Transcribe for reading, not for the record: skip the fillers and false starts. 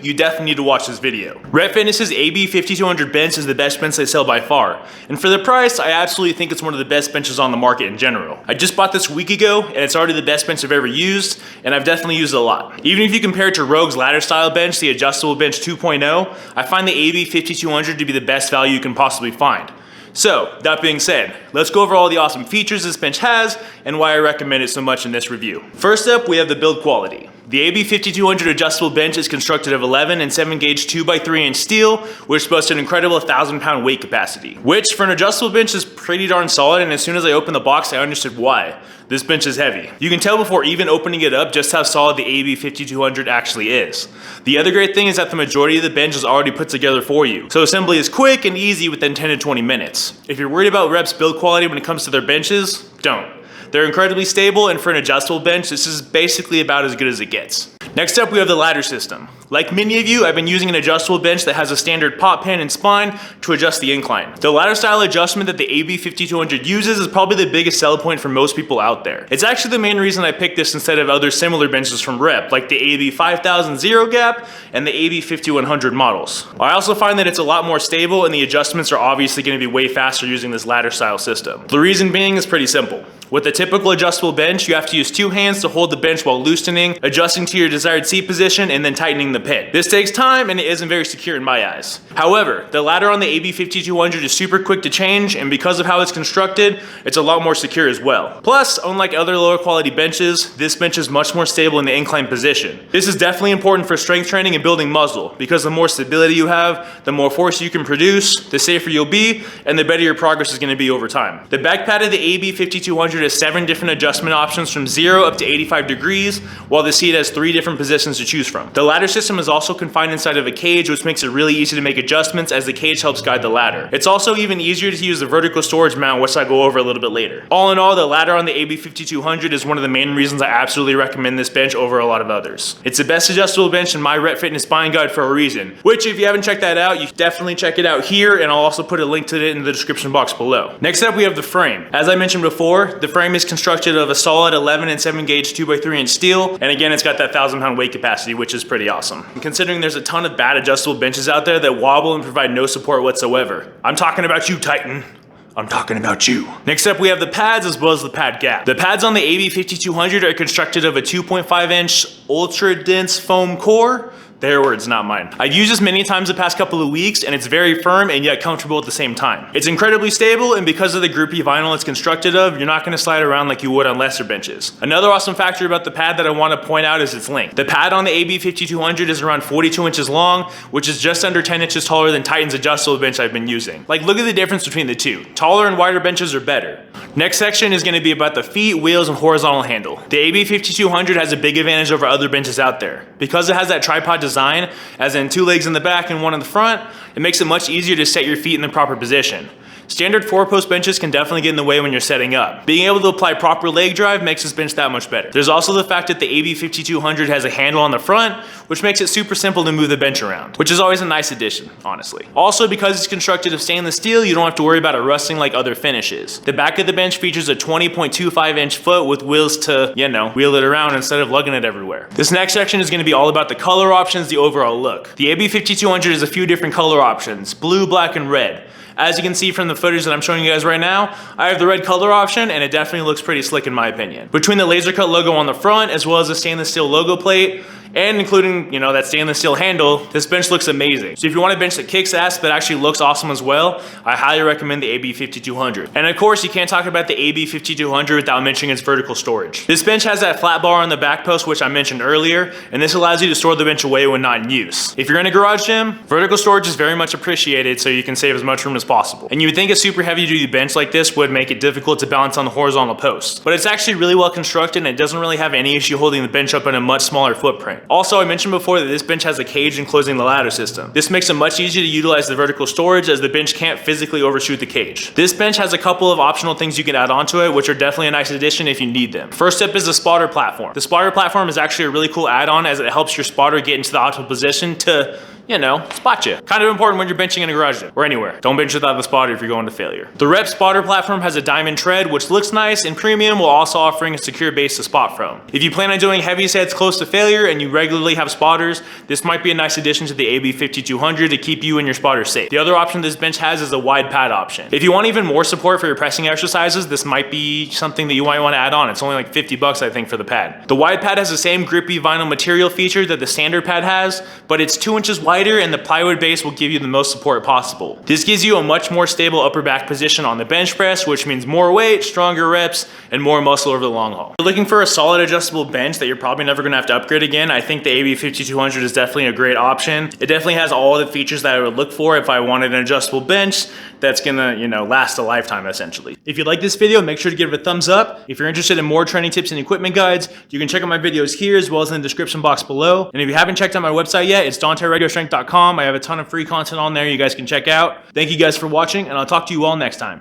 you definitely need to watch this video. Rep Fitness's AB-5200 bench is the best bench they sell by far, and for the price, I absolutely think it's one of the best benches on the market in general. I just bought this a week ago, and it's already the best bench I've ever used, and I've definitely used it a lot. Even if you compare it to Rogue's ladder style bench, the adjustable bench 2.0, I find the AB-5200 to be the best value you can possibly find. So, that being said, let's go over all the awesome features this bench has and why I recommend it so much in this review. First up, we have the build quality. The AB-5200 adjustable bench is constructed of 11 and 7 gauge 2x3 inch steel, which boasts an incredible 1,000-pound weight capacity, which for an adjustable bench is pretty darn solid, and as soon as I opened the box, I understood why. This bench is heavy. You can tell before even opening it up just how solid the AB-5200 actually is. The other great thing is that the majority of the bench is already put together for you, so assembly is quick and easy within 10 to 20 minutes. If you're worried about Rep's build quality when it comes to their benches, don't. They're incredibly stable, and for an adjustable bench, this is basically about as good as it gets. Next up, we have the ladder system. Like many of you, I've been using an adjustable bench that has a standard pop pin and spine to adjust the incline. The ladder style adjustment that the AB-5200 uses is probably the biggest sell point for most people out there. It's actually the main reason I picked this instead of other similar benches from Rep, like the AB-5000 Zero Gap and the AB-5100 models. I also find that it's a lot more stable, and the adjustments are obviously going to be way faster using this ladder style system. The reason being is pretty simple. With a typical adjustable bench, you have to use 2 hands to hold the bench while loosening, adjusting to your desired seat position, and then tightening the pin. This takes time, and it isn't very secure in my eyes. However, the ladder on the AB-5200 is super quick to change, and because of how it's constructed, it's a lot more secure as well. Plus, unlike other lower quality benches, this bench is much more stable in the incline position. This is definitely important for strength training and building muscle, because the more stability you have, the more force you can produce, the safer you'll be, and the better your progress is going to be over time. The back pad of the AB-5200 has 7 different adjustment options from 0 up to 85 degrees, while the seat has 3 different positions to choose from. The ladder system is also confined inside of a cage, which makes it really easy to make adjustments as the cage helps guide the ladder. It's also even easier to use the vertical storage mount, which I'll go over a little bit later. All in all, the ladder on the AB-5200 is one of the main reasons I absolutely recommend this bench over a lot of others. It's the best adjustable bench in my Rep Fitness buying guide for a reason, which if you haven't checked that out, you definitely check it out here, and I'll also put a link to it in the description box below. Next up, we have the frame. As I mentioned before, the frame is constructed of a solid 11 and 7 gauge 2x3 inch steel, and again, it's got that 1,000-pound weight capacity, which is pretty awesome. And considering there's a ton of bad adjustable benches out there that wobble and provide no support whatsoever. I'm talking about you, Titan. I'm talking about you. Next up, we have the pads as well as the pad gap. The pads on the AB-5200 are constructed of a 2.5 inch ultra dense foam core. Their words, not mine. I've used this many times the past couple of weeks, and it's very firm and yet comfortable at the same time. It's incredibly stable, and because of the groupy vinyl it's constructed of, you're not gonna slide around like you would on lesser benches. Another awesome factor about the pad that I wanna point out is its length. The pad on the AB-5200 is around 42 inches long, which is just under 10 inches taller than Titan's adjustable bench I've been using. Like, look at the difference between the two. Taller and wider benches are better. Next section is gonna be about the feet, wheels, and horizontal handle. The AB-5200 has a big advantage over other benches out there. Because it has that tripod design, as in 2 legs in the back and 1 in the front, it makes it much easier to set your feet in the proper position. Standard 4-post benches can definitely get in the way when you're setting up. Being able to apply proper leg drive makes this bench that much better. There's also the fact that the AB-5200 has a handle on the front, which makes it super simple to move the bench around, which is always a nice addition, honestly. Also, because it's constructed of stainless steel, you don't have to worry about it rusting like other finishes. The back of the bench features a 20.25 inch foot with wheels to, wheel it around instead of lugging it everywhere. This next section is going to be all about the color options, the overall look. The AB-5200 has a few different color options: blue, black, and red. As you can see from the footage that I'm showing you guys right now, I have the red color option, and it definitely looks pretty slick in my opinion. Between the laser cut logo on the front, as well as the stainless steel logo plate, and including, that stainless steel handle, this bench looks amazing. So if you want a bench that kicks ass but actually looks awesome as well, I highly recommend the AB-5200. And of course, you can't talk about the AB-5200 without mentioning its vertical storage. This bench has that flat bar on the back post, which I mentioned earlier, and this allows you to store the bench away when not in use. If you're in a garage gym, vertical storage is very much appreciated, so you can save as much room as possible. And you would think a super heavy duty bench like this would make it difficult to balance on the horizontal post, but it's actually really well constructed, and it doesn't really have any issue holding the bench up in a much smaller footprint. Also, I mentioned before that this bench has a cage enclosing the ladder system. This makes it much easier to utilize the vertical storage, as the bench can't physically overshoot the cage. This bench has a couple of optional things you can add onto it, which are definitely a nice addition if you need them. First up is the spotter platform. The spotter platform is actually a really cool add-on, as it helps your spotter get into the optimal position to you know, spot you. Kind of important when you're benching in a garage gym or anywhere. Don't bench without the spotter if you're going to failure. The Rep spotter platform has a diamond tread, which looks nice and premium, while also offering a secure base to spot from. If you plan on doing heavy sets close to failure and you regularly have spotters, this might be a nice addition to the AB-5200 to keep you and your spotter safe. The other option this bench has is a wide pad option. If you want even more support for your pressing exercises, this might be something that you might want to add on. It's only like 50 bucks, I think, for the pad. The wide pad has the same grippy vinyl material feature that the standard pad has, but it's 2 inches wider and the plywood base will give you the most support possible. This gives you a much more stable upper back position on the bench press, which means more weight, stronger reps, and more muscle over the long haul. If you're looking for a solid adjustable bench that you're probably never gonna have to upgrade again, I think the AB-5200 is definitely a great option. It definitely has all the features that I would look for if I wanted an adjustable bench that's gonna, you know, last a lifetime essentially. If you like this video, make sure to give it a thumbs up. If you're interested in more training tips and equipment guides, you can check out my videos here as well as in the description box below. And if you haven't checked out my website yet, it's DanteRadioStrength.com. I have a ton of free content on there you guys can check out. Thank you guys for watching, and I'll talk to you all next time.